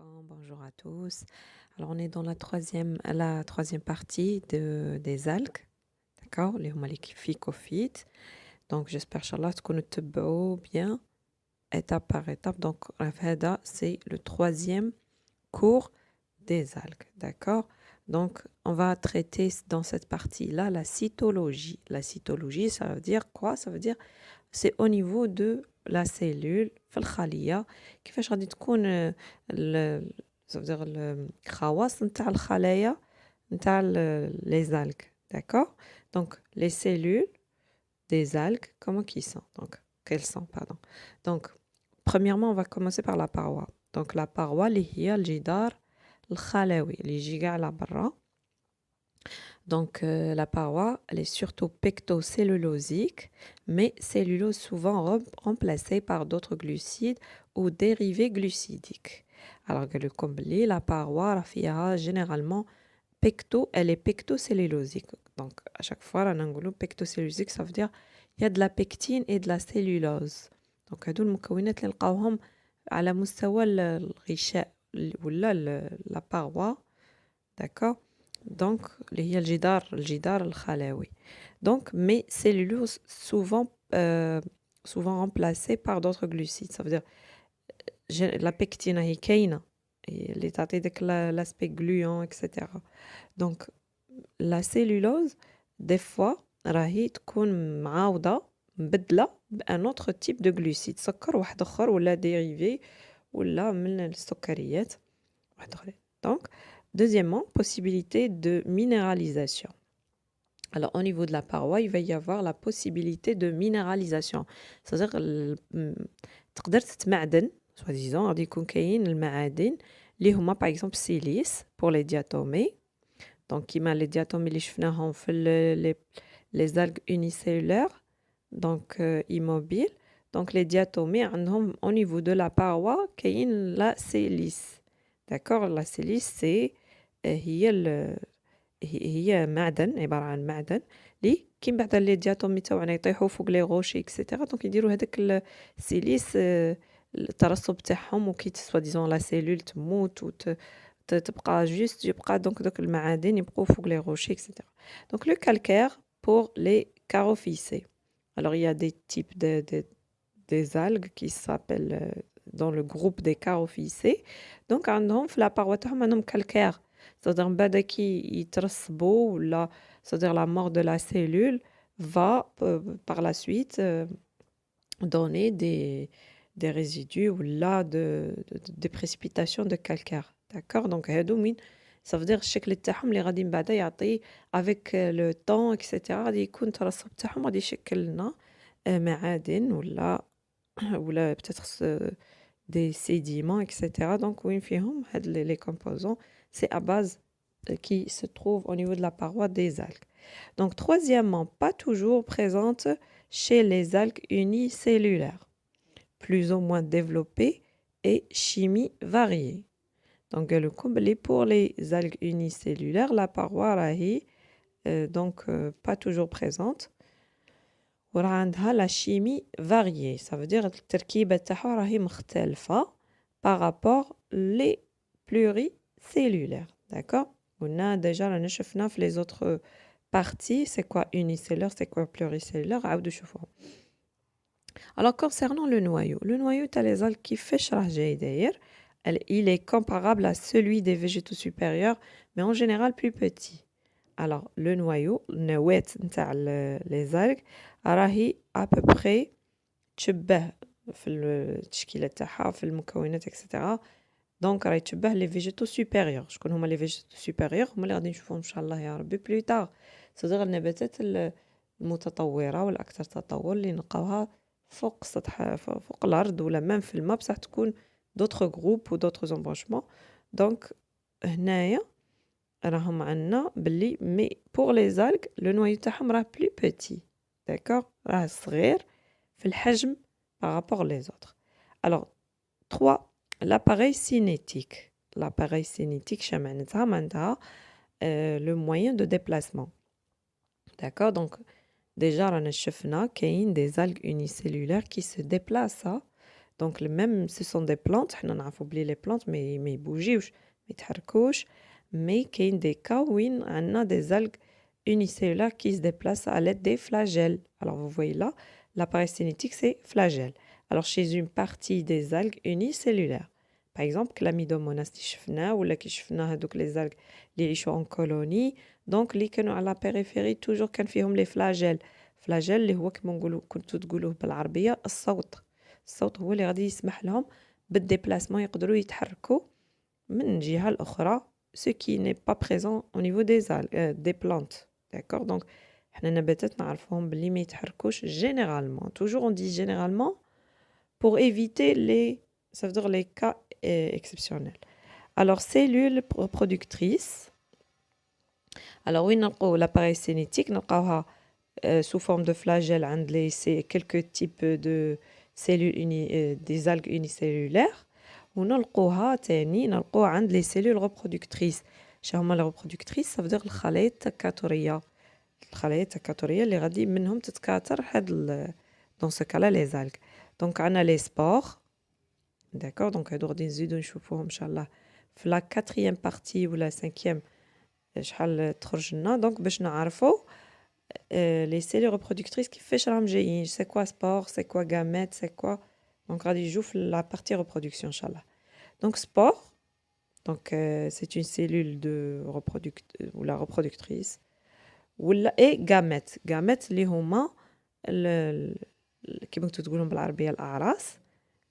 Bonjour à tous. Alors, on est dans la troisième partie des algues, d'accord? Les هما les phycophytes. Donc, j'espère, Inch'Allah, que nous te bien, étape par étape. Donc, هذا, c'est le troisième cours des algues, d'accord? Donc, on va traiter dans cette partie-là la cytologie. La cytologie, ça veut dire quoi? Ça veut dire c'est au niveau de la cellule في الخلية كيفاش غادي تكون ça veut dire الخواص نتاع الخلايا نتاع les algues, d'accord? Donc les cellules des algues, comment qu'ils sont? Donc quelles sont, pardon. Donc premièrement, on va commencer par la paroi. Donc la paroi اللي هي الجدار الخلوي اللي يجي كاع على برا. Donc, la paroi, elle est surtout pectocellulosique, mais cellulose souvent remplacée par d'autres glucides ou dérivés glucidiques. Alors que le combli, la paroi, généralement, elle est pectocellulosique. Donc, à chaque fois, la nangolo pectocellulosique, ça veut dire il y a de la pectine et de la cellulose. Donc, هادو المكونات اللي نلقاوهم على مستوى الغشاء ولا la paroi, d'accord? Donc, اللي هي الجدار الخلوي. Donc, mais cellulose souvent remplacée par d'autres glucides. Ça veut dire la pectine هي كاينة اللي تعطي داك l'aspect gluant, etc. Donc, la cellulose, des fois, راهي تكون معاوضة مبدلة بان autre type de glucide. سكر واحد اخر ولا dérivé ولا من السكريات واحد اخرين. Donc, deuxièmement, possibilité de minéralisation. Alors, au niveau de la paroi, il va y avoir la possibilité de minéralisation. C'est-à-dire, تقدر تتمعدن, soi-disant, غادي يكون كاين المعادن اللي هما par exemple silice pour les diatomées. Donc, كيما les diatomées اللي شفناهم في les algues unicellulaires, donc immobiles. Donc, les diatomées عندهم au niveau de la paroi كاين la silice. D'accord? La silice, c'est هي معدن عبارة عن معدن اللي كي من بعد لي دياتومي تاوعنا يطيحوا فوق لي غوشي اكسيتيرا دونك يديروا هذاك السيليس الترسب تاعهم وكي سوا ديزون لا سيلول تموت تبقى جوست يبقى دونك دوك المعادن يبقوا فوق لي غوشي اكسيتيرا. دونك لو calcaire pour les carophycées. Alors il y a des types des algues qui s'appellent dans le groupe des carophycées. Donc عندهم في la paroi تاعهم عندهم calcaire. C'est-à-dire بعد كي يترسبوا ولا c'est-à-dire la mort de la cellule va par la suite donner des résidus ou là des précipitations de calcaire. D'accord? Donc هادو من ça veut dire الشكل تاعهم اللي غادي من بعد يعطي avec le temps etc. غادي يكون الترسب تاعهم غادي يشكل لنا معادن ولا peut-être des sédiments etc. Donc وين فيهم هاد les composants c'est à base qui se trouve au niveau de la paroi des algues. Donc, troisièmement, pas toujours présente chez les algues unicellulaires, plus ou moins développées et chimie variée. Donc, le combler pour les algues unicellulaires, la paroi rahi, donc pas toujours présente. وعندها la chimie variée, ça veut dire التركيبة تاعها راهي مختلفة par rapport les pluricellulaires, d'accord? On a déjà la شفنا في les autres parties, c'est quoi unicellulaire, c'est quoi pluricellulaire, عاودوا شوفوهم. Alors concernant le noyau تاع les algues كيفاش راه جاي داير, il est comparable à celui des végétaux supérieurs, mais en général plus petit. Alors le noyau, النواة نتاع les algues راهي à peu près تشبه في التشكيلة تاعها في المكونات etc. دونك راهي تشبه لي فيجيتو سوبيريور. شكون هما لي فيجيتو سوبيريور؟ هما اللي غادي نشوفوهم ان شاء الله يا ربي بلو تار. صدق النباتات المتطوره والاكثر تطور اللي نلقاوها فوق سطح فوق الارض ولا مام في الماء بصح تكون دوطخ جروب ودوطخ زومبونشمون. دونك هنايا راهم عندنا باللي مي بور لي زالغ لو نوايو تاعهم راه بلو بوتي. داكور راه صغير في الحجم بارابور لي زوطخ. الوغ 3 l'appareil cinétique. L'appareil cinétique, le moyen de déplacement. D'accord? Donc, déjà, on a des algues unicellulaires qui se déplacent Donc même ce sont des plantes, حنا نعرفوا بلي les plantes ما يبوجيوش ما يتحركوش mais كاين des cas وين عندنا des algues unicellulaires qui se déplacent à l'aide des flagelles. Alors vous voyez là, l'appareil cinétique c'est flagelle. Alors chez une partie des algues unicellulaires. Par exemple Chlamydomonas اللي شفناه ولا كي شفنا هذوك les algues اللي يعيشوا en colonie. Donc اللي كانوا على la périphérie toujours كان فيهم les flagelles. flagelle اللي هو كما نقولوا كنتو تقولوه بالعربية الصوت. الصوت هو اللي غادي يسمح لهم بالديبلاسمون يقدروا يتحركوا من جهة الأخرى ce qui n'est pas présent au niveau des algues, des plantes. D'accord? Donc حنا نباتات نعرفوهم باللي ما يتحركوش généralement. Toujours on dit généralement pour éviter les, ça veut dire les cas exceptionnels. Alors cellules reproductrices. Alors وين نلقاو l'appareil cinétique نلقاوها sous forme de flagelle عند les quelques types de cellules des algues unicellulaires ونلقوها تاني نلقوها عند les cellules reproductrices. شهما les reproductrices ça veut dire الخلايا التكاثرية. الخلايا التكاثرية اللي غادي منهم تتكاثر هاد dans ce cas-là les algues. Donc عندنا les spores. D'accord? Donc هادو غادي نزيدو نشوفوهم ان شاء الله في la 4e partie ولا 5e شحال تخرج لنا. Donc باش نعرفو les cellules reproductrices كيفاش راهم جايين. C'est quoi spore, c'est quoi gamète, c'est quoi. Donc غادي يجوا في la partie reproduction ان شاء الله. Donc spore, donc c'est une cellule de ou la reproductrice ولا et gamète. gamète اللي هما كيما كنتو تقولهم بالعربية الأعراس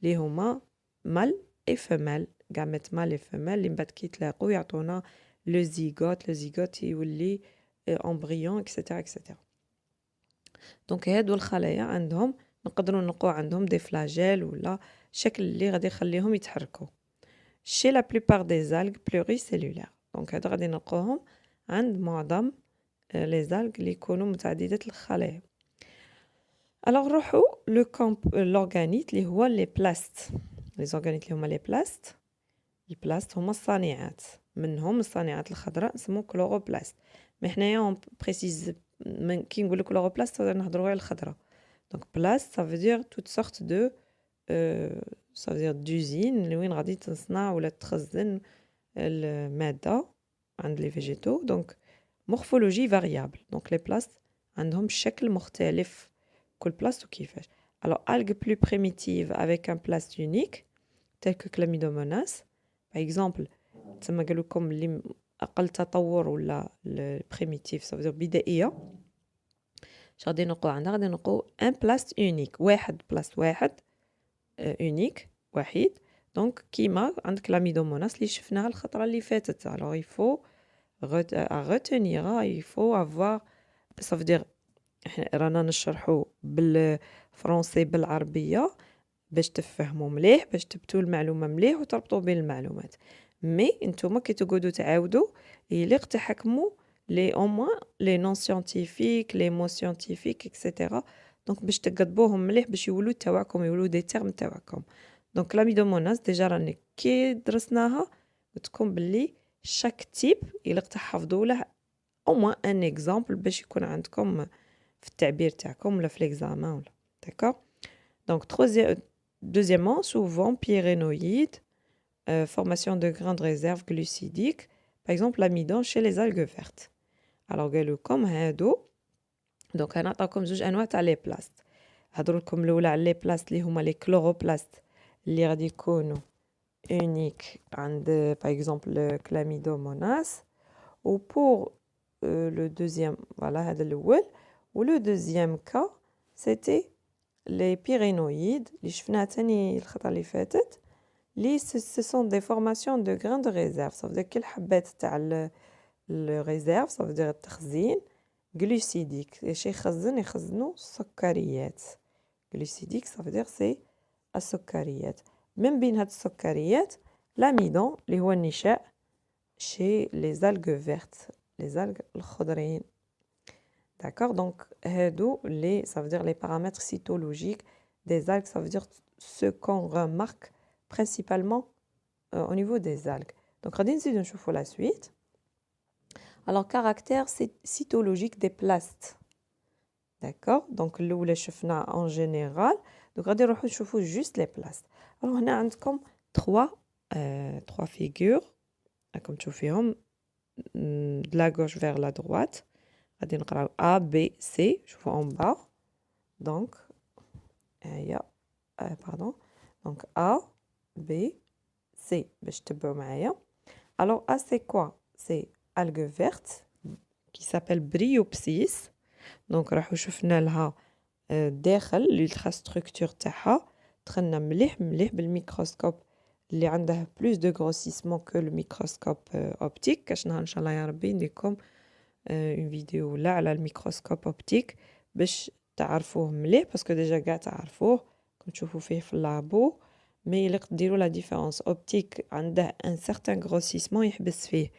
اللي هما mâle et femelle. gamète mâle et femelle اللي من بعد كيتلاقوا يعطونا le zygote يولي embryon etc etc. دونك هادو الخلايا عندهم نقدروا نلقوا عندهم دي فلاجيل ولا شكل اللي غادي يخليهم يتحركوا chez la plupart des algues pluricellulaires. دونك هادو غادي نلقوهم عند معظم les algues اللي يكونوا متعددة الخلايا. alors نروحوا l'organite اللي هو les plastes. les organites اللي هما les plastes. البلاست هما الصانعات منهم الصانعات الخضراء نسمو كلوروبلاست. مي حنايا on précise كي نقولوا كلوروبلاست نهضروا على الخضراء. donc plaste ça veut dire toute sorte de ça veut dire d'usine اللي وين غادي تصنع ولا تخزن المادة عند les végétaux. donc morphologie variable. donc les plastes عندهم شكل مختلف كل بلاست وكيفاش. alors algues plus primitives avec un plaste unique tel que Chlamydomonas par exemple تما قالوا لكم اللي اقل تطور ولا primitif ça veut dire بدائيه اش غادي نلقاو عندنا غادي نلقاو ان بلاست يونيك واحد بلاست واحد يونيك وحيد. دونك كيما عند Chlamydomonas اللي شفناها الخطره اللي فاتت. alors il faut retenir il faut avoir ça veut dire رانا نشرحوا بالفرنسي بالعربيه باش تفهموا مليح باش تبتوا المعلومه مليح وتربطوا بين المعلومات. مي نتوما كي تقعدوا تعاودوا يليق تحكموا لي او موان لي نون سيانتيفيك لي مو سيانتيفيك اكسيتيرا. دونك باش تقضبوهم مليح باش يولوا تاعكم يولوا دي تيرم تاعكم. دونك Chlamydomonas ديجا راني كي درسناها قلت لكم باللي شاك تيب يليق تحفظوا له او موان ان اكزامبل باش يكون عندكم في التعبير تاعكم ولا في ليكزامان ولا داكور. دونك deuxièmement souvent pyrénoïdes, formation de grandes réserves glucidiques, par exemple l'amidon chez les algues vertes. alors قالوا لكم هادو دونك انا نعطيكم زوج انواع تاع لي بلاست. هضروا لكم الاولى على لي بلاست اللي هما لي كلوروبلاست اللي غادي يكونوا unique عند par exemple le Chlamydomonas. ou pour le deuxième voilà هذا الاول. و le deuxième cas c'était les pyrénoïdes اللي شفناها تاني الخطره اللي فاتت اللي ce sont des formations de grandes réserves. ça veut dire كل حبات تاع الريزيرف ça veut dire التخزين glucidique. ايش يخزنوا السكريات. glucidique ça veut dire c'est السكريات. من بين هاد السكريات l'amidon اللي هو النشاء chez les algues vertes les algues الخضرين. d'accord. donc هادو les ça veut dire les paramètres cytologiques des algues. ça veut dire ce qu'on remarque principalement au niveau des algues. donc غادي نزيدو نشوفو la suite. alors caractère cytologique des plastes. d'accord. donc الاولى شفنا en général. دونك غادي نروحو نشوفو جوست لي بلاص. الوغ هنا عندكم 3 3 figures راكم تشوفيهم de la gauche vers la droite. غادي نقراو A B C. شوفوا en bas donc هيا pardon donc A B C باش تتبعوا معايا. Alors A c'est quoi? C'est algue verte qui s'appelle Bryopsis. donc راحو شفنا لها داخل l'ultra structure تاعها دخلنا مليح مليح بالميكروسكوب اللي عنده plus de grossissement que le microscope optique. كاش نهار ان شاء الله يا ربي نديركم une vidéo ولا على الميكروسكوب اوبتيك باش تعرفوه مليح باسكو ديجا كاع تعرفوه كنت تشوفوا فيه في اللابو مي اللي ديروا لا ديفيرونس اوبتيك عنده ان سيغتان غروسيسمون يحبس فيه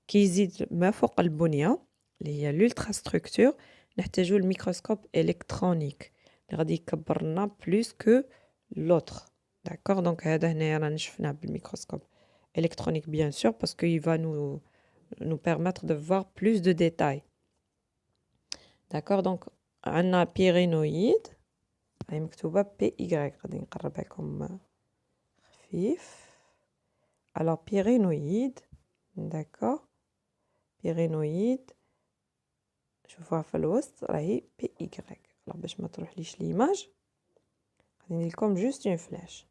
كي يزيد ما فوق البنيه اللي هي l'ultra structure نحتاجو الميكروسكوب الكترونيك اللي غادي يكبر لنا بلوس كو لوتر. داكور دونك هذا هنايا راني شفناه بالميكروسكوب électronique bien sûr parce qu'il va nous permettre de voir plus de détails. D'accord, donc on a pyrénoïde هاي مكتوبة PY غادي نقربها لكم خفيف. alors pyrénoïde d'accord pyrénoïde شوفوها في الوسط راهي PY. alors باش ما تروحليش ليماج غادي ندير لكم جوست اون فلاش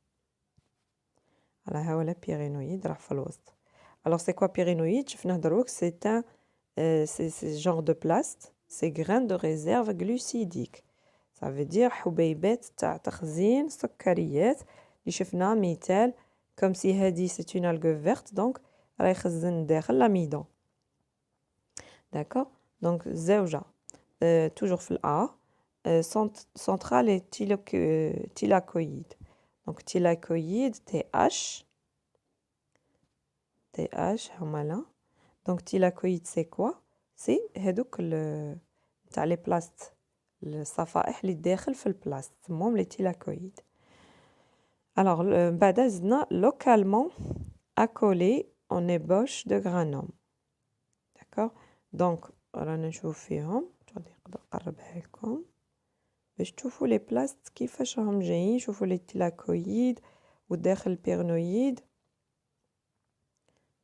على ها ولا pyrénoïde راه في الوسط. alors c'est quoi pyrénoïde شفناه دروك c'est un c'est genre de plast c'est grain de réserve glucidique ça veut dire حبيبات تاع تخزين سكريات اللي شفنا مثال comme si هذه c'est une algue verte donc راه يخزن داخل l'amidon. d'accord donc زوجة toujours في الA centrale et thylakoïde donc thylakoïde TH هما là donc thylakoïde c'est quoi c'est هذوك تاع لي بلاست الصفائح اللي داخل في البلاست سموهم لي تيلاكويد. alors بعدا زدنا localement accolé en ébauche de granum. d'accord donc رانا نشوف فيهم غادي نقدر نقربها لكم باش تشوفوا لي بلاست كيفاش راهم جايين. شوفوا لي تيلاكويد وداخل البيرنويد.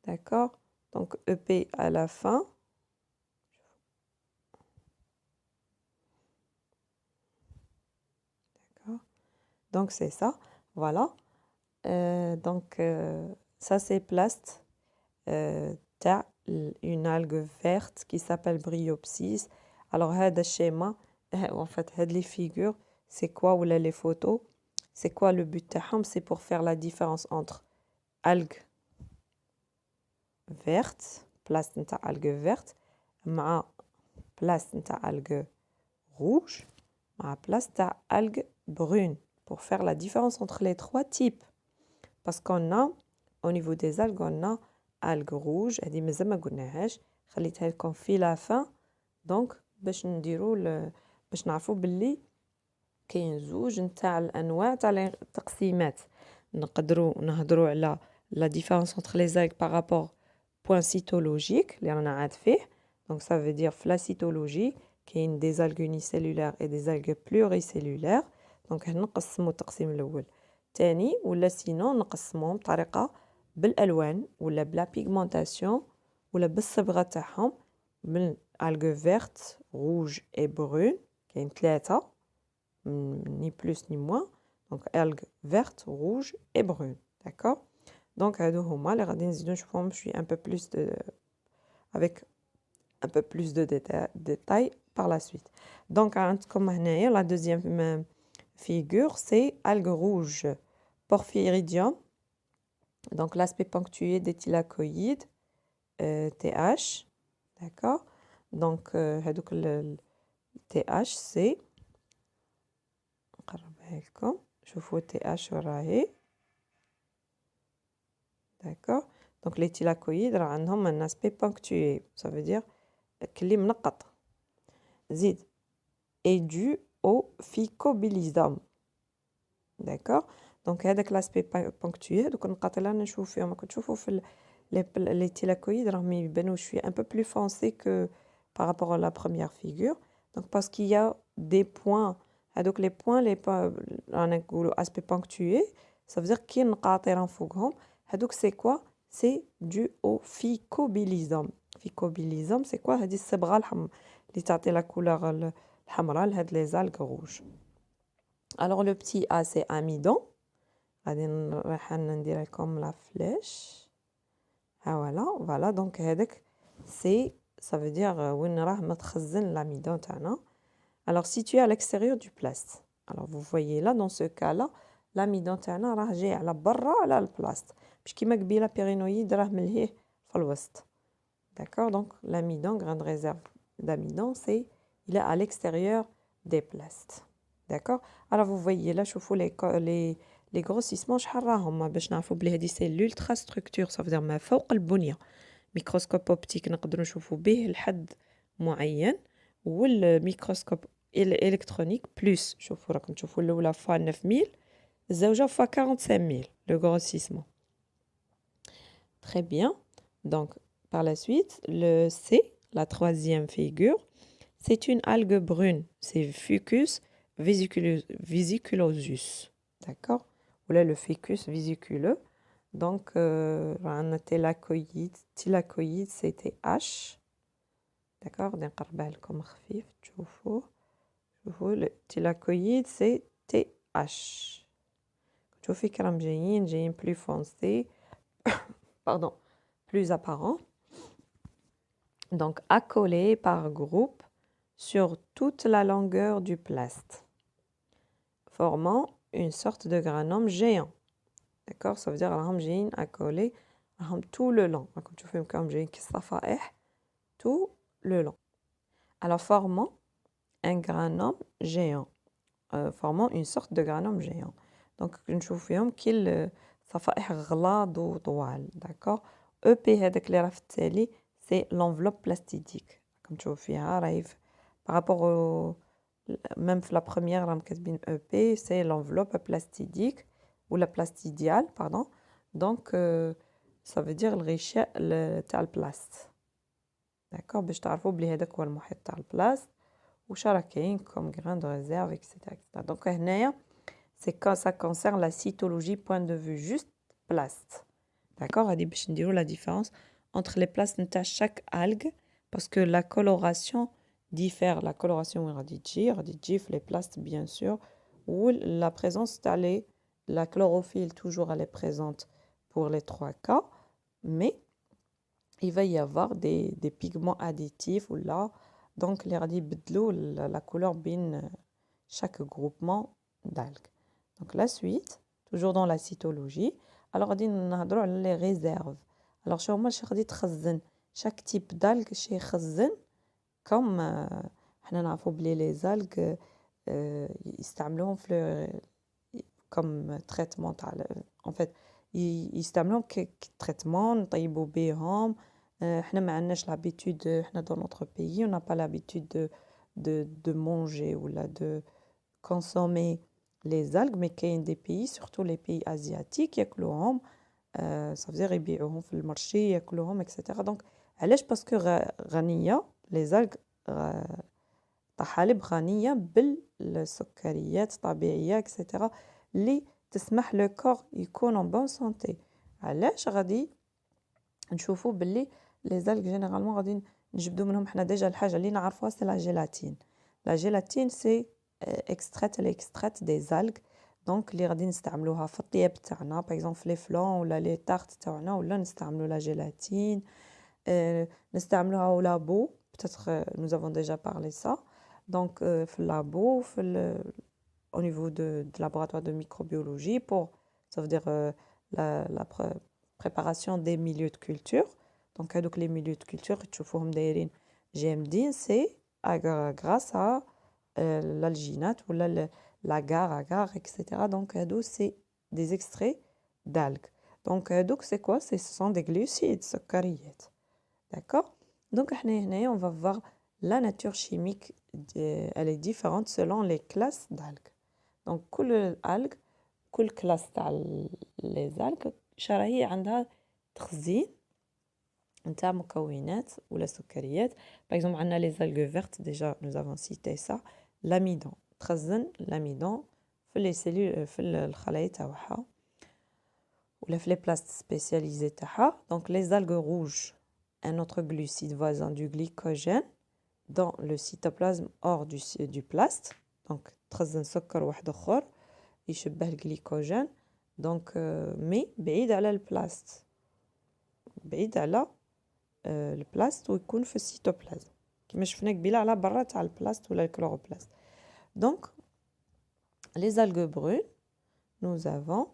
d'accord donc EP à la fin. d'accord donc c'est ça voilà donc ça c'est plast تاع une algue verte qui s'appelle Bryopsis. alors هذا الشيما en fait هاد les figures c'est quoi ولا les photos c'est quoi le but تاعهم c'est pour faire la différence entre algue verte plast نتاع algue verte مع plast نتاع algue rouge مع plast تاع algue brune pour faire la différence entre les trois types parce qu'on a au niveau des algues on a algue rouge هذه مازال ما قلناهاش خليتها لكم في لا فان دونك باش نديرو باش نعرفوا باللي كاين زوج نتاع الانواع تاع التقسيمات. نقدروا نهضروا على لا ديفيرونس entre les algues par rapport point cytologique اللي رانا عاد فيه donc ça veut dire في لا cytologie كاين des algues unicellulaires et des algues pluricellulaires donc نقسموا التقسيم الاول تاني ولا سينو نقسموهم بطريقه بالالوان ولا بلا بيغمونطاسيون ولا بالصبغه تاعهم من algue verte rouge et brune كاين ثلاثه ni plus ni moins donc algue verte rouge et brune. d'accord donc هادو هما اللي غادي نزيدو نشوفهم شويه un peu plus de avec un peu plus de détails par la suite. donc عندكم هنايا la deuxième figure c'est algue rouge Porphyridium donc l'aspect ponctué des thylakoïdes TH. d'accord donc هادوك TH c'est نقربها لكم شوفوا TH راهي. d'accord donc les thylakoïdes راه عندهم un aspect ponctué ça veut dire كلي منقط. زيد est dû au phycobilisome. d'accord donc هذاك l'aspect ponctué هذوك النقاط اللي رانا نشوف فيهم راكم تشوفوا في les thylakoïdes راهم يبانوا شويه un peu plus foncés que par rapport à la première figure donc parce qu'il y a des points هادوك les points رانا نقولوا aspect ponctué ça veut dire كي نقاط راهم فوقهم هادوك c'est quoi c'est dû au phycobilisome phycobilisome c'est quoi هذه الصبغه اللي تعطي لا كولور الحمراء لهاد لي زالغ روج. alors le petit a c'est amidon غادي رايحه ندير لكم لا فليش ها voilà donc هذاك c'est ça veut dire وين راه متخزن l'amidon تاعنا. alors situé à l'extérieur du plast. alors vous voyez là dans ce cas là l'amidon تاعنا راه جاي على برا على البلاست مش كيما قبيله بيرينويد راه ملهيه في الوسط. d'accord donc l'amidon grain de réserve d'amidon c'est il est à l'extérieur des plastes. d'accord alors vous voyez là شوفوا les grossissements شحال راهم باش نعرفوا بلي هذه c'est l'ultra structure ça veut dire ما فوق البنيه. ميكروسكوب اوبتيك نقدروا نشوفوا به لحد معين والميكروسكوب الكترونيك بلس شوفوا راكم تشوفوا الاولى فوا 9000 الزوجه فوا 45000 le grossissement. très bien donc par la suite le C la troisième figure c'est une algue brune c'est Fucus vesiculosus d'accord ou là le ficus vésiculeux. donc un thylakoïde c'était H d'accord نقربها لكم خفيف تشوفوا le thylakoïde c'est TH تشوفي كرام جايين plus foncé pardon plus apparent donc accolés par groupe sur toute la longueur du plast formant une sorte de granome géant. d'accord ça veut dire راهم جايين accolés راهم tout le long راكم تشوفيهم كرام جايين كالصفائح tout le long. alors formant un granome géant formant une sorte de granome géant. donc نشوف فيهم كل صفائح غلاظ وطوال. d'accord EP هذاك اللي راه في التالي c'est l'enveloppe plastidique راكم تشوفوا فيها راهي par rapport au même في la première راهم كاتبين EP c'est l'enveloppe plastidique ou la plastidiale pardon donc ça veut dire الغشاء تاع البلاست. d'accord باش تعرفوا بلي هذاك هو المحيط تاع البلاست واش راه كاين كوم grain de réserve etc. donc هنايا c'est quand ça concerne la cytologie point de vue juste plast. d'accord هادي باش نديروا la différence entre les plastes نتاع chaque algue parce que la coloration diffère. la coloration وين غادي تجي في les plastes bien sûr ou la présence تاع la chlorophylle toujours elle est présente pour les trois cas mais il va y avoir des pigments additifs ou là donc les غادي يبدلوا la couleur بين chaque groupement d'algues. donc la suite toujours dans la cytologie alors غادي نهضروا على les réserves. alors شو هما اش غادي تخزن chaque type d'algue اش يخزن comme حنا نعرفوا بلي les algues يستعملوهم في comme traitement تاع en fait يستعملوهم كتريتمون نطيبوا بيهم. حنا ما عندناش l'habitude حنا dans notre pays on n'a pas l'habitude de manger ou là de consommer les algues mais كاين des pays surtout les pays asiatiques ياكلوهم ça veut dire يبيعوهم في المارشي ياكلوهم etc. donc علاش باسكو غنيه les algues طحالب غنيه بالسكريات طبيعيه etc. اللي تسمح لو كور يكون en bonne santé. علاش غادي نشوفوا باللي لي زالغ جينيرالمون غادي نجبدوا منهم حنا ديجا الحاجه اللي نعرفوها سي لا جيلاتين. لا جيلاتين سي اكسترات دي زالغ دونك اللي غادي نستعملوها في الطياب تاعنا باغ اكزومبل في لي فلون ولا لي تارت تاعنا ولا نستعملوا لا جيلاتين نستعملوها au labo peut-être nous avons déjà parlé ça donc في اللابو في au niveau de laboratoire de microbiologie pour ça veut dire la préparation des milieux de culture. donc هذوك les milieux de culture تشوفوهم دايرين جامدين سي grâce à l'alginate ou l'agar etc. donc هادو c'est des extraits d'algues. donc هادوك c'est quoi ce sont des glucides سكريات. d'accord donc هنايا on va voir la nature chimique elle est différente selon les classes d'algues. donc كل algue كل كلاس تاع لي زالغ شراهي عندها تخزين نتاع مكونات ولا سكريات. par exemple عندنا لي زالغ فيرت déjà nous avons cité ça l'amidon تخزن l'amidon في les cellules في الخلايا تاعها ولا في les places spécialisées تاعها. Donc les algues rouges, un autre glucide voisin du glycogène dans le cytoplasme hors du plaste. Donc تخزن سكر واحد اخر يشبه الجليكوجين. Donc mais بعيد على البلاست، بعيد على البلاست ويكون في السيتوبلازم كما شفنا قبيله على برا تاع البلاست ولا الكلوروبلاست. Donc les algues brunes, nous avons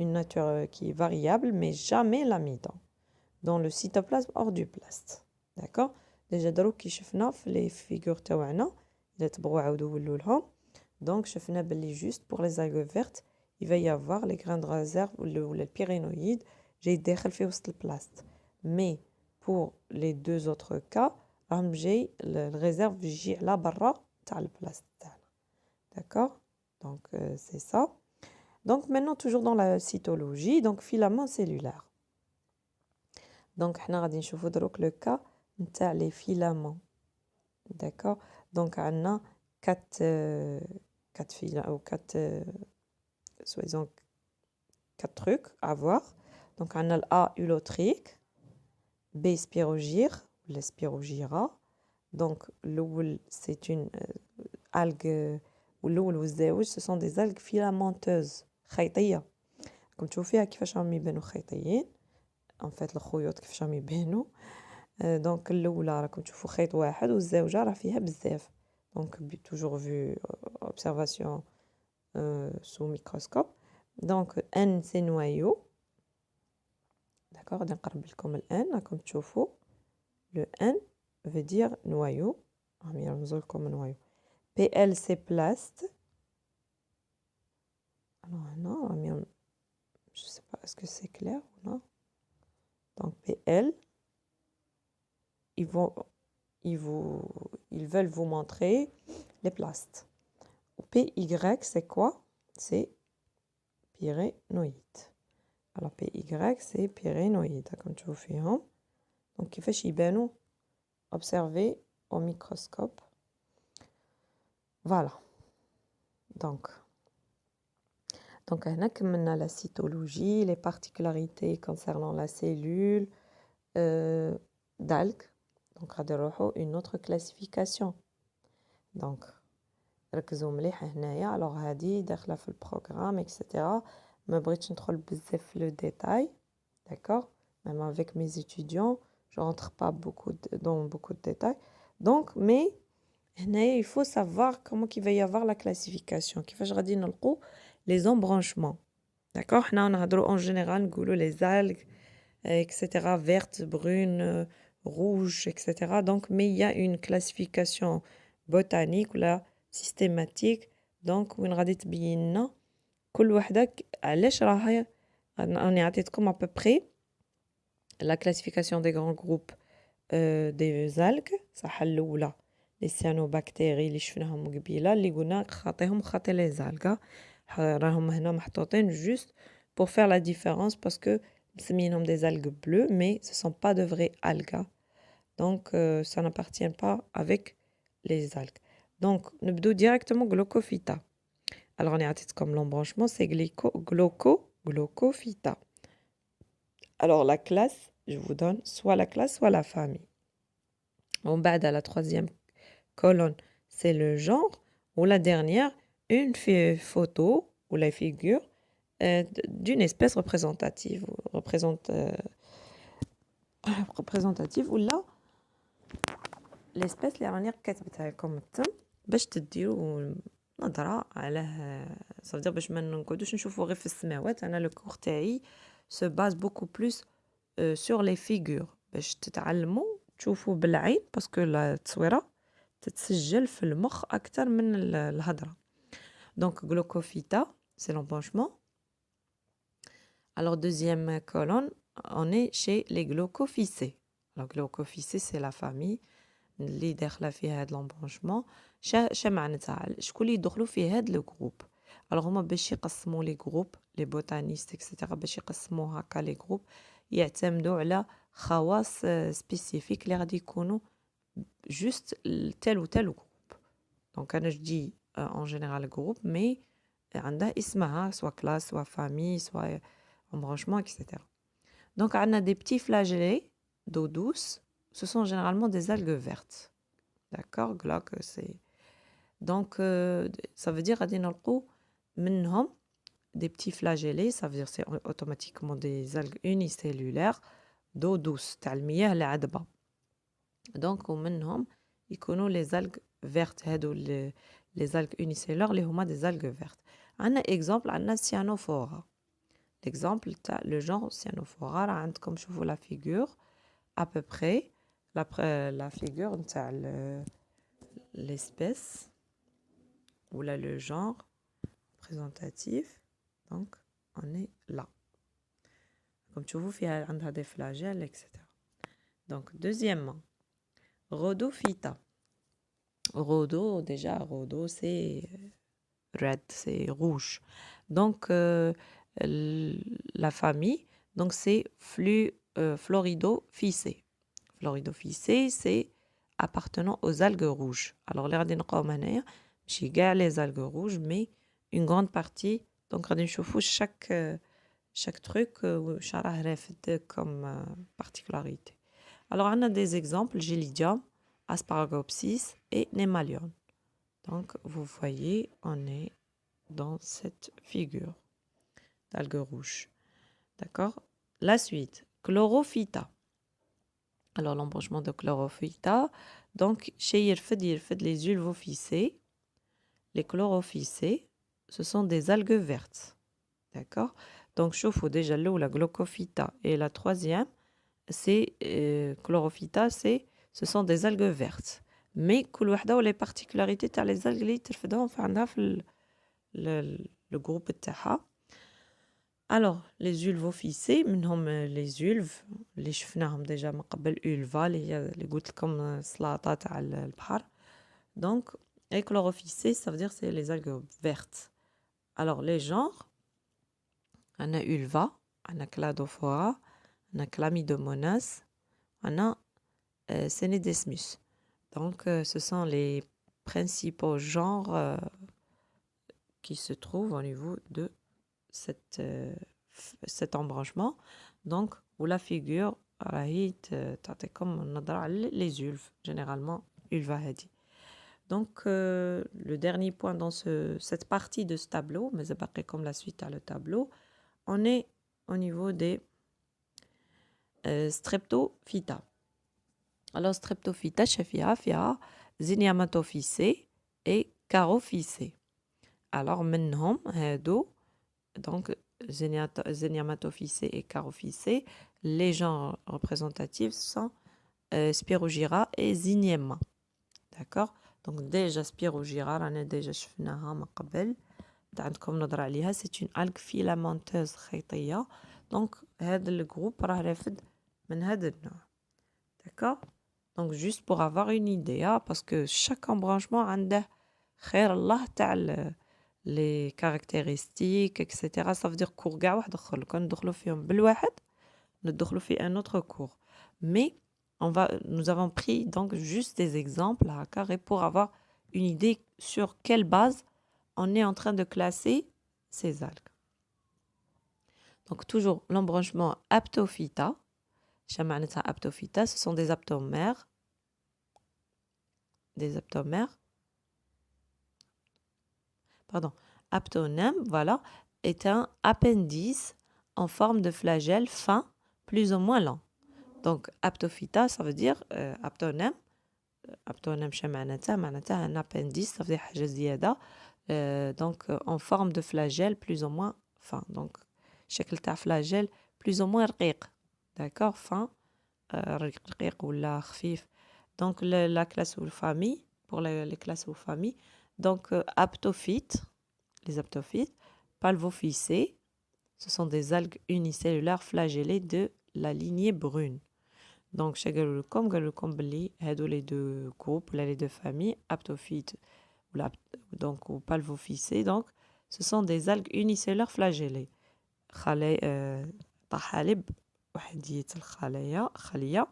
une nature qui est variable mais jamais l'amidon dans le cytoplasme hors du plaste. D'accord. déjà دروك كي شفنا في لي فيغور تاعنا الا تبغوا عاودوا ولوا لهم. Donc شفنا باللي juste pour les algues vertes il va y avoir les grains de réserve ولا البيرينوïdes جاي داخل في وسط البلاست. Mais pour les deux autres cas راهم جاي الريزيرف يجي على برا تاع البلاست تاعنا. D'accord. Donc c'est ça. Donc maintenant toujours dans la cytologie, donc filament cellulaire. Donc حنا غادي نشوفوا دروك لو كا نتاع les filaments. D'accord. Donc عندنا 4 filaments ou 4 soi-disant 4 trucs à voir. Donc عندنا ال A ulotrique, B spirogyre ou la spirogyra. Donc l'oul c'est une algue والأول والزاوج ce sont des algues filamenteuses خيطية. كم تشوفوا فيها كيفاش راهم يبانوا خيطيين en fait الخيوط كيفاش راهم يبانوا. دونك الاولى راكم تشوفوا خيط واحد والزاوجه راه فيها بزاف. دونك toujours vu observation sous microscope. donc N c'est noyau. d'accord. غادي نقرب لكم ال N راكم تشوفوا le N veut dire noyau. راهم يرمزوا لكم noyau. PL c'est plaste. alors non je sais pas est-ce que c'est clair ou non. donc PL ils veulent vous montrer les plastes. PY c'est quoi? c'est pyrénoïde. alors PY c'est pyrénoïde comme tu vois فيهم. donc كيفاش يبانوا observer au microscope. voilà. donc هنا كملنا la cytologie, les particularités concernant la cellule d'algues. donc غادي نروحوا une autre classification. donc ركزوا مليح هنايا. alors هذه داخله في البروغرام اكسيتيرا ما بغيتش ندخل بزاف في لو ديتاي. d'accord. même avec mes étudiants je rentre pas dans beaucoup de détails. donc mais هنايا il faut savoir comment qu'il va y avoir la classification كيفاش غادي نلقوا les embranchements. d'accord. حنا نهضروا en général نقولوا les algues etc. vertes, brunes, rouges etc. donc mais il y a une classification botanique ولا systématique. donc وين غادي تبين لنا كل وحده علاش راها. راني عطيتكم à peu près la classification des grands groupes des algues. صح الاولى les cyanobactéries اللي شفناهم قبيله اللي قلنا خاطيهم خاطي les algues. راهم هنا محطوطين juste pour faire la différence parce que مسمينهم des algues bleues mais ce sont pas de vraies algues. donc ça n'appartient pas avec les algues. donc نبدو directement Glaucophyta. alors راني عطيتكم l'embranchement c'est Glaucophyta. alors la classe je vous donne soit la classe soit la famille. en bas à la troisième colonne c'est le genre ou la dernière une photo ou la figure d'une espèce représentative ou là l'espèce اللي راني كاتبتها لكم التم باش تديروا نظره على صافي باش ما نقعدوش نشوفوا غير في السماوات. انا لو كور تاعي se base beaucoup plus sur les figures باش تتعلموا تشوفوا بالعين باسكو التصويره تتسجل في المخ اكثر من الهضره. donc Glaucophyta c'est l'embranchement. alors deuxième colonne on est chez les Glaucophycées. alors Glaucophycées c'est la famille اللي داخله فيها هذا l'embranchement. شا معناتها شكون اللي يدخلوا في هذا لو جروب. alors هما باش يقسموا لي جروب لي بوتانيست اكسيتيرا باش يقسموا هكا لي جروب يعتمدوا على خواص سبيسيفيك اللي غادي يكونوا جوست تال و تال جروب. Donc أنا je dis en général groupe mais عندها اسمها soit classe soit famille soit embranchement etc. Donc on a des petits flagellés d'eau douce, ce sont généralement des algues vertes. D'accord, glauque c'est donc ça veut dire غادي نلقوا منهم des petits flagellés, ça veut dire c'est automatiquement des algues unicellulaires d'eau douce تاع المياه العذبة. Donc ومنهم يكونوا les algues vertes هادو les algues unicellulaires اللي هما des algues vertes. عندنا exemple عندنا cyanophoras. L'exemple تاع le genre cyanophoras راه عندكم شوفوا la figure à peu près la figure نتاع l'espèce ou là le genre représentatif. Donc on est là. Comme tu vois, فيها عندها des flagelles, etc. Donc deuxièmement, Rhodophyta. Rhodo, déjà Rhodo c'est red, c'est rouge. Donc la famille, donc c'est Floridophycées. Floridophycées, c'est appartenant aux algues rouges. Alors les غادي نلقاوهم هنايا ماشي كاع les algues rouges, mais une grande partie. Donc غادي نشوفوا chaque truc واش راه رافد comme particularité. Alors on a des exemples Gelidium, Asparagopsis et Nemalion. Donc vous voyez, on est dans cette figure d'algues rouges. D'accord? La suite, Chlorophyta. Alors l'embranchement de Chlorophyta, donc chez Yirfed, les ulvophycées. Les chlorophycées, ce sont des algues vertes. D'accord? Donc chauffe déjà l'eau, la Glaucophyta. Et la troisième, c'est Chlorophyta, ce sont des algues vertes. Mais كل وحدة les particularités تاع les algues اللي ترفدهم عندها في le groupe تاعها. Alors les ulvophycées منهم les ulves اللي شفناهم déjà من قبل ulva اللي قلت لكم سلاطة تاع البحر. Donc les chlorophycées, ça veut dire c'est les algues vertes. Alors les genres, on a ulva, on a cladophora, on a chlamydomonas, on a Cnidesmus. Donc, ce sont les principaux genres qui se trouvent au niveau de cet embranchement. Donc, où la figure comme les ulves, généralement ulva hadi. Donc, le dernier point dans cette partie de ce tableau, mais c'est pas comme la suite à le tableau, on est au niveau des Streptophyta. Alors, Streptophyta, فيها Zyniamatophycées et Charophycées. Alors, منهم هادو, donc Zyniamatophycées et Charophycées, les genres représentatifs sont Spirogyra et Zyniema. D'accord? Donc, déjà Spirogyra, رانا déjà شفناها من قبل. عندكم نظرة عليها, c'est une algue filamenteuse خيطية. Donc, هذا الجروب راه رافد من هذا النوع. D'accord? Donc, juste pour avoir une idée, parce que chaque embranchement a خير الله تاع les caractéristiques, etc. Ça veut dire cours كاع واحد اخر. كون ندخلوا فيهم بالواحد ندخلوا في un autre cours. Mais nous avons pris donc juste des exemples à carré pour avoir une idée sur quelle base on est en train de classer ces algues. Donc, toujours l'embranchement Aptophyta. Aptophyta, ce sont des aptomères. Pardon. Aptonème, voilà, est un appendice en forme de flagelle fin, plus ou moins lent. Donc, Aptophyta, ça veut dire aptonème. Aptonème, معناتها un appendice, ça veut dire حاجة زيادة. Donc, en forme de flagelle plus ou moins fin. Donc, شكل تاع flagelle plus ou moins رقيق. D'accord, fin, رقيق ولا خفيف. Donc, la classe ou famille, pour les classes ou familles. Donc, aptophytes, les aptophytes, palvophycées, ce sont des algues unicellulaires flagellées de la lignée brune. Donc, comme les deux groupes, les deux familles, aptophytes, donc, ou palvophycées, donc, ce sont des algues unicellulaires flagellées. طحالب وحدية الخلية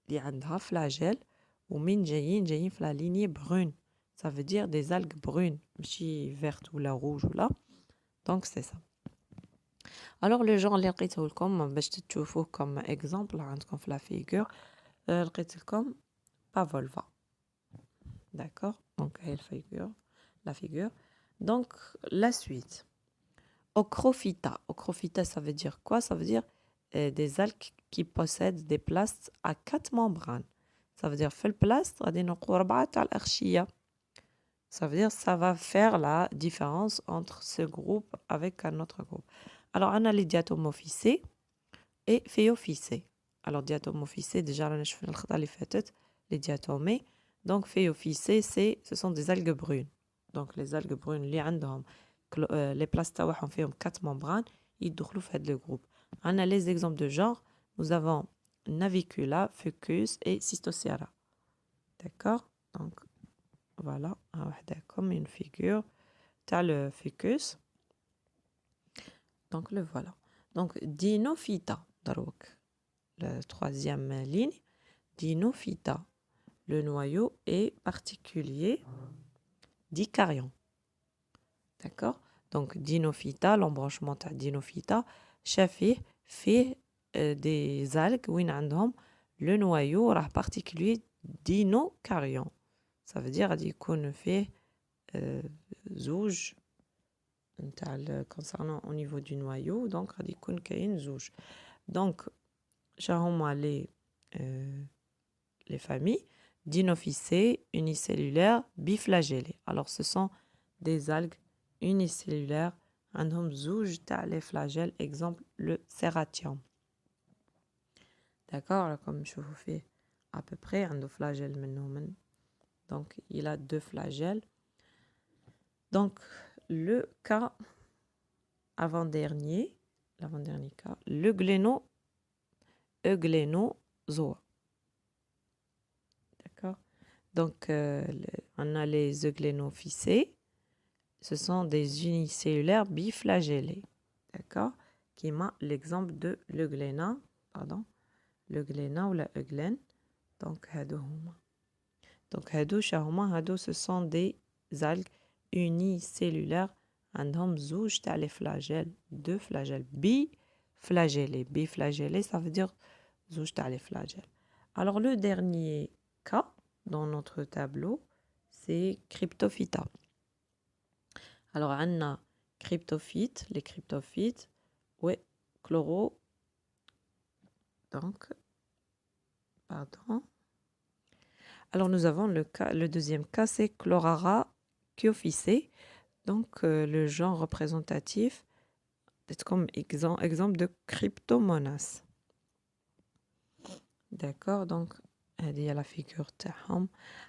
اللي عندها flagelle ومين جايين في la lignée brune. Ça veut dire des algues brunes, ماشي verte ولا rouge ولا. Donc c'est ça. Alors le genre اللي لقيته لكم باش تشوفوه comme exemple عندكم في la figure لقيت لكم Pavlova. D'accord? Donc la figure. Donc la suite. Ochrophyta. Ochrophyta, ça veut dire quoi? Ça veut dire des algues qui possèdent des plastes à 4 membranes. Ça veut dire في البلاست غادي نلقاو 4 تاع الأغشية. Ça veut dire ça va faire la différence entre ce groupe avec un autre groupe. Alors on a les diatomophycées et phéophycées. Alors diatomophycées, déjà رانا شفنا الخطرة اللي فاتت les diatomées. Donc phéophycées, ce sont des algues brunes. Donc les algues brunes اللي عندهم les plastes تاعهم فيهم 4 membranes يدخلوا في هذا le groupe. On a les exemples de genre. Nous avons Navicula, Fucus et Cystocera. D'accord? Donc voilà, comme une figure. Tu as le Fucus. Donc le voilà. Donc Dinophyta, la troisième ligne. Dinophyta. Le noyau est particulier d'Icarion. D'accord? Donc Dinophyta, l'embranchement de Dinophyta, chafé fait des algues où le noyau rah particulier d'Inocarion. Ça veut dire qu'on fait zouj concernant au niveau du noyau, donc qu'on kayin zouj. Donc les familles Dinophycées, unicellulaires, biflagellées. Alors ce sont des algues unicellulaires, عندهم زوج تاع les flagelles, exemple le Serratium. D'accord, comme je vous fais à peu près un flagelle منهم. Donc il a 2 flagelles. Donc le cas avant-dernier cas, le euglénozoa. D'accord. Donc on a les euglénophysées. Ce sont des unicellulaires biflagellés. D'accord? Qui m'a l'exemple de l'eugléna. Pardon. L'eugléna ou la eugléne. Donc, ce sont des algues unicellulaires. عندهم زوج تاع les flagelles. 2 flagelles. Biflagellés. Biflagellés, ça veut dire زوج تاع les flagelles. Alors, le dernier cas dans notre tableau, c'est Cryptophyta. Alors, on a cryptophytes, les cryptophytes, ouais, chloro. Donc, pardon. Alors, nous avons le deuxième cas, c'est Chlorara chiophycée. Donc, le genre représentatif, c'est comme exemple de Cryptomonas. D'accord, donc, il y a la figure تاعهم.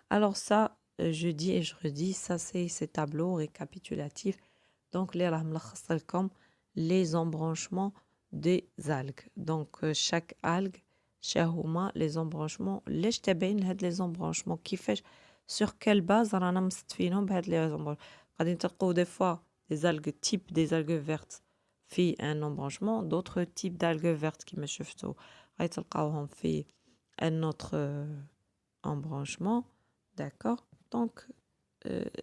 Alors ça, je dis et je redis, ça c'est ces tableaux récapitulatifs. Donc, les comme les embranchements des algues. Donc, chaque algue, هما les embranchements. ليش تابعين هاد les embranchements كيفاش sur quelle base رانا مستفينهم بهاد les embranchements. غادي تلقاو des fois des algues type des algues vertes في un embranchement, d'autres types d'algues vertes كيما شفتوا غادي تلقاوهم في un autre embranchement. D'accord? Donc,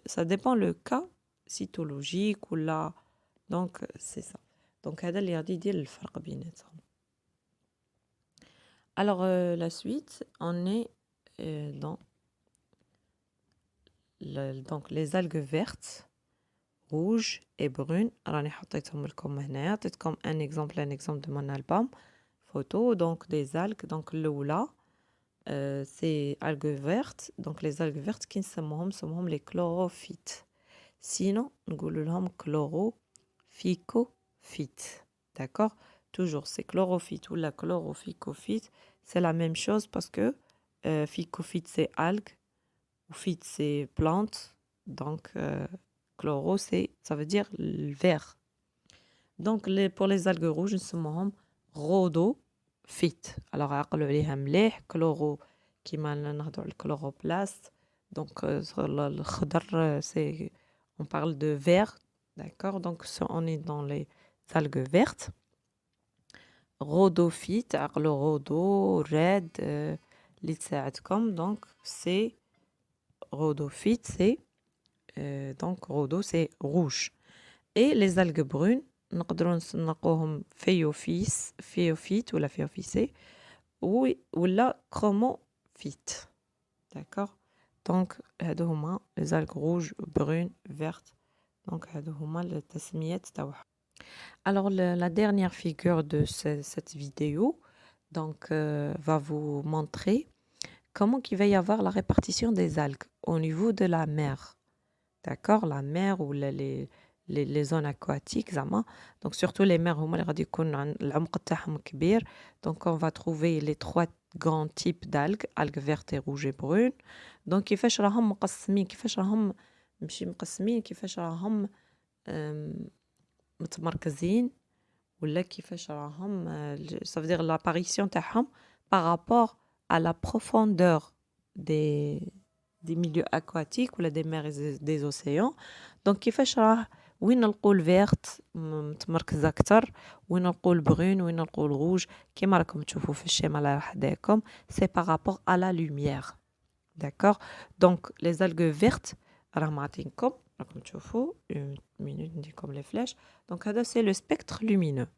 ça dépend le cas cytologique ou là. Donc, c'est ça. Donc, هذا اللي غادي يدير الفرق بيناتهم. Alors, la suite, on est dans donc les algues vertes, rouges et brunes. راني حطيتهم لكم هنايا. عطيتكم un exemple de mon album photo. Donc, des algues. Donc, الأولى c'est algues vertes. Donc, les algues vertes qui نسموهم les chlorophytes. Sinon, نقول لهم chlorophycophytes. D'accord? Toujours, c'est chlorophyte ou la chlorophycophyte. C'est la même chose parce que phycophyte, c'est algue. Ou phyte, c'est plante. Donc, chloro, ça veut dire le vert. Donc, pour les algues rouges, nous sommes rhodophytes. Alors, عقلوا عليها مليح. Chloro, كيما نهضروا على الchloroplaste. Donc, الخضر, on parle de vert. D'accord? Donc, on est dans les algues vertes. Rhodophyte, le rhodo, red, اللي تساعدكم. دونك سي rhodophyte, c'est donc rhodo c'est rouge. Et les algues brunes نقدروا نلقوهم phéophyte ولا phéophycées ولا chromophyte. D'accord. Donc هادو هما les algues rouges, brunes, vertes. Donc هادو هما التسميات تاعهم. Alors la dernière figure de cette vidéo donc va vous montrer comment il va y avoir la répartition des algues au niveau de la mer. D'accord, la mer ou les zones aquatiques زعما. Donc surtout les mers هما اللي غادي يكون العمق تاعهم كبير. Donc on va trouver les trois grands types d'algues, algues vertes et rouges et brunes. Donc كيفاش راهم مقسمين، كيفاش راهم ماشي مقسمين، كيفاش راهم متمركزين ولا كيفاش راهم ça veut dire l'apparition تاعهم par rapport à la profondeur des milieux aquatiques ou des mers et des océans. Donc كيفاش راه وين نلقوا الفيرت متمركزه اكثر، وين نلقوا البرون، وين نلقوا الروج كيما راكم تشوفوا في الشيما اللي حداكم. سي par rapport à la lumière. D'accord. Donc les algues vertes راهم عاطينكم راكم تشوفوا minute نديكم les flèches. Donc هذا c'est le spectre lumineux.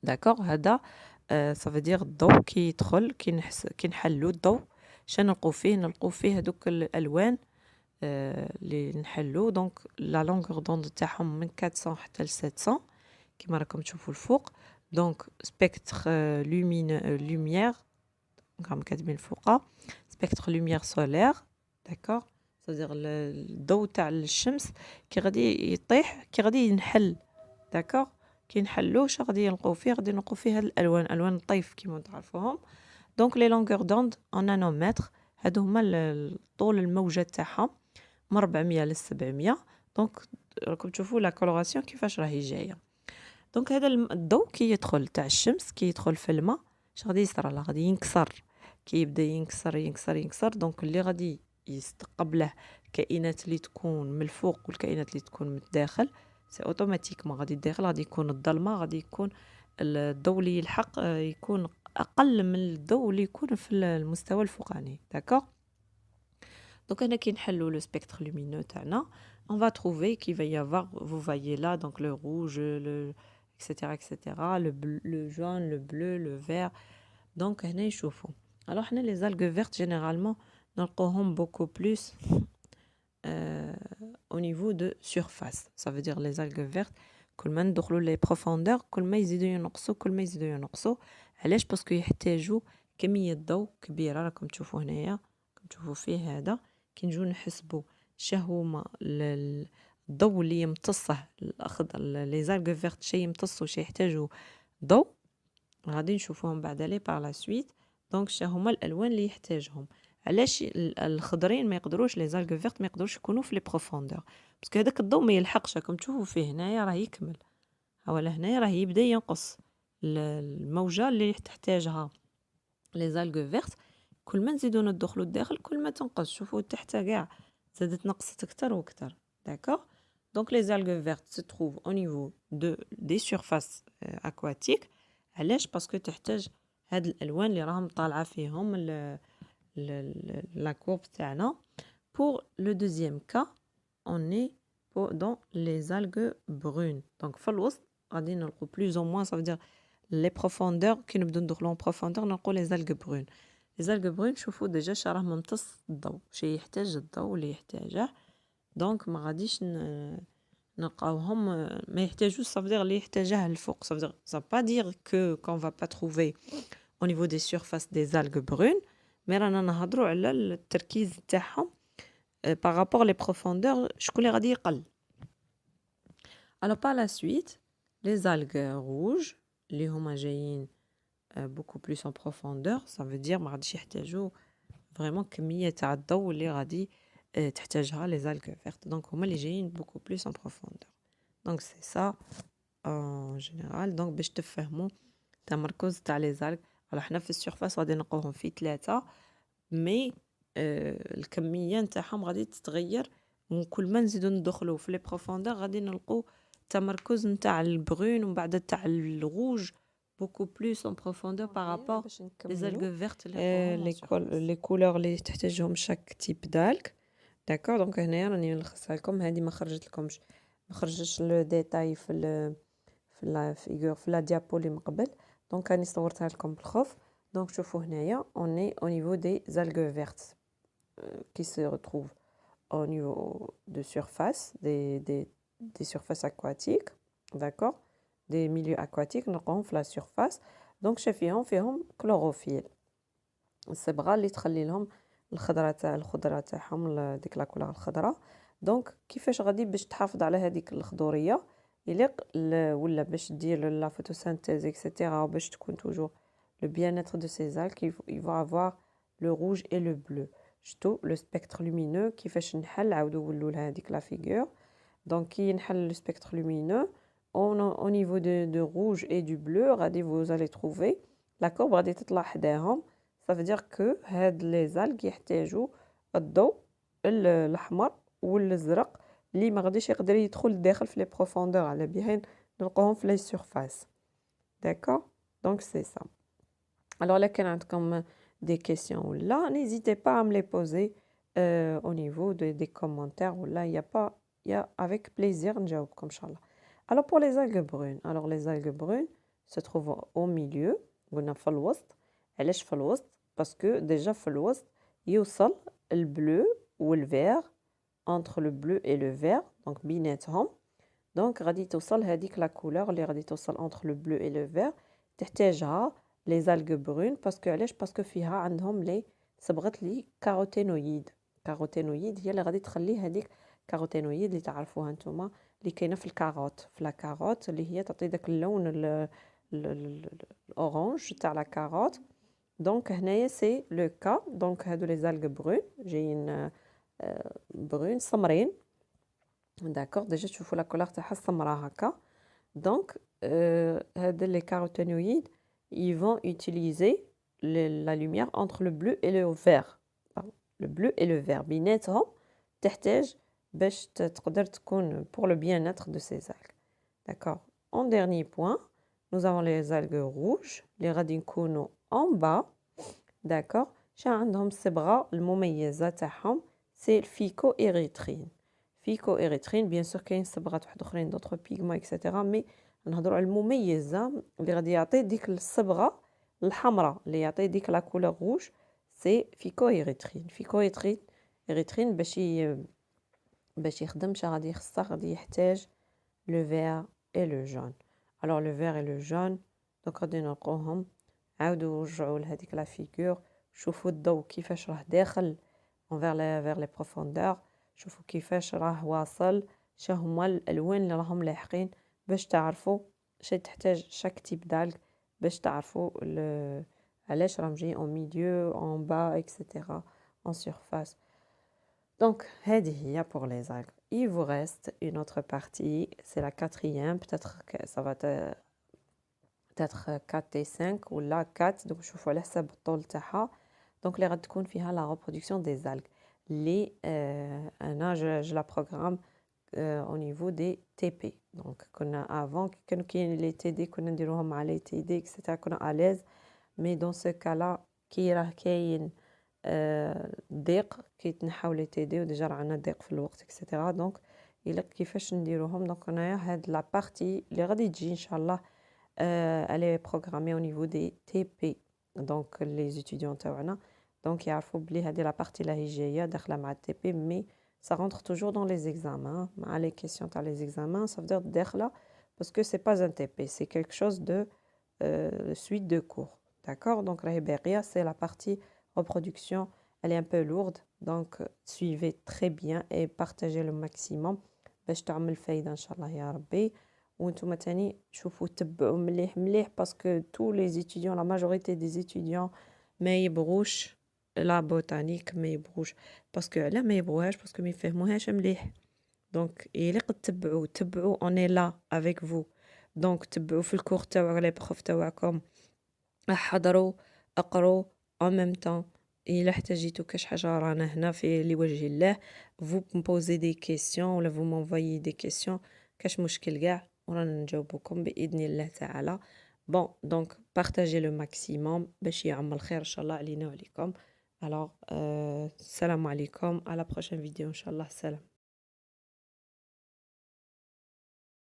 D'accord. هذا ça veut dire الضوء كي يدخل كي نحلوا الضوء شنو نلقوا فيه هذوك الالوان اللي نحلوا. دونك لا لونغور دوند تاعهم من 400 حتى ل 700 كما راكم تشوفوا الفوق. دونك سبيكتر لوميير راهم كاتبين فوقها سبيكتر لوميير سولير. داكور. صدير الضوء تاع الشمس كي غادي يطيح كي غادي ينحل. داكور. كي نحلوه شنو غادي نلقاو فيه؟ غادي نلقاو فيه هاد الالوان، الوان الطيف كيما تعرفوهم. دونك لي لونغور دوند ان نانومتر هادو هما طول الموجه تاعهم من 400 ل 700. دونك راكم تشوفوا لا كولوراسيون كيفاش راهي جايه. دونك هذا الضوء كي يدخل تاع الشمس كي يدخل في الماء اش غادي يصرى له؟ غادي ينكسر. كي يبدا ينكسر دونك اللي غادي يستقبله كائنات اللي تكون من الفوق والكائنات اللي تكون من الداخل سي اوتوماتيكمون غادي الداخل غادي يكون الظلمه، غادي يكون الضوء اللي يلحق يكون اقل من الضوء اللي يكون في المستوى الفوقاني. داكور. Donc هنا كي نحلو لو spectre lumineux تاعنا on va trouver qu'il va y avoir, vous voyez là, donc le rouge, le etc., le jaune, le bleu, le vert. Donc هنا يشوفوا. Alors هنا les algues vertes généralement نلقوهم beaucoup plus au niveau de surface. Ça veut dire les algues vertes كل ما ندخلوا les profondeurs كل ما يزيدوا ينقصوا. علاش؟ باسكو يحتاجوا كمية ضوء كبيرة. راكم تشوفوا هنايا تشوفوا فيه هذا كي نجو نحسبوا شهوما الضوء اللي يمتصه الاخضر لي زالغ فيرت شي يمتصوا شي يحتاجوا ضوء غادي نشوفوهم بعد لي بار لا سويت. دونك شهوما الالوان اللي يحتاجهم. علاش الخضرين ما يقدروش لي زالغ فيرت ما يقدروش يكونوا في لي بروفوندور؟ باسكو هذاك الضوء ما يلحقش. راكم تشوفوا فيه هنايا راه يكمل ولا هنايا راه يبدا ينقص الموجه اللي تحتاجها لي زالغ فيرت. كل ما نزيدو ندخلو الداخل كل ما تنقص. شوفوا تحت كاع زادت نقصت اكثر واكثر. داكور. دونك لي زالغ فيرت se trouvent au niveau de des surfaces aquatiques. علاش؟ باسكو تحتاج هاد الالوان اللي راهم طالعه فيهم لا كورب تاعنا. pour le deuxième cas on est dans les algues brunes. donc في الوسط غادي نلقو plus ou moins ça veut dire les profondeurs كي نبدو ندخلو en profondeur نلقو les algues brunes. les algues brunes شوفوا ديجا شا راه ممتص الضوء شي يحتاج الضوء اللي يحتاجه. دونك ما غاديش نلقاوهم ما يحتاجوش ça veut dire اللي يحتاجه الفوق. ça veut dire ça veut pas dire que qu'on va pas trouver au niveau des surfaces des algues brunes mais رانا نهضروا على التركيز تاعهم par rapport les profondeurs شكون اللي غادي يقل. alors par la suite les algues rouges اللي هما جايين beaucoup plus en profondeur ça veut dire ما غاديش يحتاجوا vraiment كميه تاع الضوء اللي غادي تحتاجها les algues vertes. donc هما اللي جايين beaucoup plus en profondeur. donc c'est ça en général. donc باش تفهموا التمركز تاع les algues. alors حنا في السيرفاس غادي نلقاوهم في 3 مي الكميه نتاعهم غادي تتغير وكل ما نزيدو ندخلوا في لي بروفوندور غادي نلقوا تمركز نتاع البرون ومن بعد تاع الروج beaucoup plus en profondeur par صافي rapport باش les نكملوا algues vertes اللي لقوهم en لي surface. لي كولور اللي تحتاجهم شاك تيب دالك. داكور دونك هنايا راني نلخصها لكم. هذه ما خرجت لكمش، ما خرجتش لو ديتاي في لا فيغور في لا ديابو اللي من قبل. دونك راني صورتها لكم بالخوف. دونك شوفوا هنايا اوني او نيفو دي زالغ فيرت qui se retrouvent au niveau de surface des surfaces aquatiques, d'accord, des milieux aquatiques نلقاهم في la surface. دونك فيهم chlorophylle، الصبغه اللي تخلي لهم الخضره تاعهم ديك لا كولور الخضراء. دونك كيفاش غادي باش تحافظ على هذيك الخضوريه يليق ولا باش دير لا photosynthèse etc باش تكون toujours le bien-être de ces algues. il va avoir le rouge et le bleu. شتو لو سبيكتر لومينو كيفاش نحل عاودوا ولوا لها هذيك لا فيغور. دونك كي نحل لو سبيكتر لومينو au niveau de rouge et du bleu غادي vous allez trouver la courbe غادي تطلع حداهم. ça veut dire que هاد لي زالغ يحتاجوا الضوء الاحمر والازرق اللي ما غاديش يقدر يدخل داخل في لي بروفوندور على بيهن نلقاهم في لي سيرفاس. داكور دونك سي ça. alors là كان عندكم des questions ou là n'hésitez pas à me les poser au niveau des commentaires ou là il y a avec plaisir نجاوبكم ان شاء الله. alors pour les algues brunes, alors les algues brunes se trouvent au milieu قلنا في الوسط. علاش في الوسط؟ باسكو ديجا في الوسط يوصل البلو والفير entre le bleu et le vert donc بيناتهم. دونك غادي توصل هذيك لا كولور اللي غادي توصل entre le bleu et le vert تحتاجها les algues brunes باسكو علاش؟ باسكو فيها عندهم لي صبغت لي كاروتينويد. كاروتينويد هي اللي غادي تخلي هذيك كاروتينويد اللي تعرفوها نتوما اللي كاينه في الكاروت، في لا كاروت اللي هي تعطي داك اللون الاورانج تاع لا كاروت. دونك هنايا سي لو كا. دونك هادو لي زالغ برون جايين برون سمرين. داكور ديجا تشوفوا لا كولور تاعها سمراء هكا. دونك هاد لي كاروتينويد ils vont utiliser la lumière entre le bleu et le vert. Pardon, le bleu et le vert بيناتهم تحتاج باش تقدر تكون pour le bien-être de ces algues. D'accord. En dernier point, nous avons les algues rouges اللي غادي نكونوا en bas. D'accord. شا عندهم الصبغه المميزه تاعهم سي الفيكو إيريترين. فيكو إيريترين بيان سور كاين صبغات واحد اخرين دوطخ بيغما اكسيتيرا مي نهضروا على المميزه اللي غادي يعطي ديك الصبغه الحمراء اللي يعطي ديك لا كولور روج سي فيكو إيريترين. فيكو إيريترين باش يخدم شا غادي يخصها غادي يحتاج لو فير اي لو جون. الوغ لو فير اي لو جون دونك غادي نلقوهم عاودوا رجعوا لهذيك لا فيغور. شوفوا الضوء كيفاش راه داخل vers les profondeurs. شوفوا كيفاش راه واصل. شا هما الالوان اللي راهم لاحقين باش تعرفوا شي تحتاج شاك تيب دالغ باش تعرفوا علاش راهم جايين en milieu en bas etc en surface. Donc هذه هي pour les algues. Il vous reste une autre partie, c'est la quatrième, peut-être que ça va peut-être 4 et 5 ou là 4. donc شوفوا على حسب الطول تاعها. donc اللي غاد تكون فيها la reproduction des algues اللي انا je la programme au niveau des TP. donc كنا avant كانوا كاين لي تي دي كنا نديروهم مع لي تي دي etc كنا à l'aise mais dans ce cas là كي راه كاين ضيق كيتنحاو لي تي دي وديجا راه عندنا ضيق في الوقت etc donc الا كيفاش نديروهم. donc هنايا هاد لا بارتي اللي غادي تجي ان شاء الله elle est programmée au niveau des TP. donc les étudiants تاعنا donc يعرفوا بلي هذه لا بارتي لا هي جايه داخله مع التي بي mais ça rentre toujours dans les examens مع les questions تاع les examens. ça veut dire داخله parce que c'est pas un TP, c'est quelque chose de suite de cours. d'accord. donc راهي باقيه c'est la partie reproduction. elle est un peu lourde donc suivez très bien et partagez le maximum باش تعمل فايده ان شاء الله يا ربي. وانتم تاني شوفوا تبعوا مليح مليح باسكو tous les étudiants la majorité des étudiants ما يبغوش لا بوتانيك ما يبغوش باسكو علاه ما يبغوهاش باسكو ما يفهموهاش مليح. دونك يليق تبعوا on est là avec vous. دونك تبعوا في الكور تاعو لي بروف تاعكم حضروا اقروا en même temps. الا احتاجيتو كاش حاجه رانا هنا في لوجه الله. vous me posez des questions ولا vous m'envoyez des questions كاش مشكل كاع ورانا نجاوبكم باذن الله تعالى. Bon, donc partagez le maximum باش يعم الخير إن شاء الله علينا وعليكم. Alors, salam alaikum, à la prochaine vidéo إن شاء الله. Salam.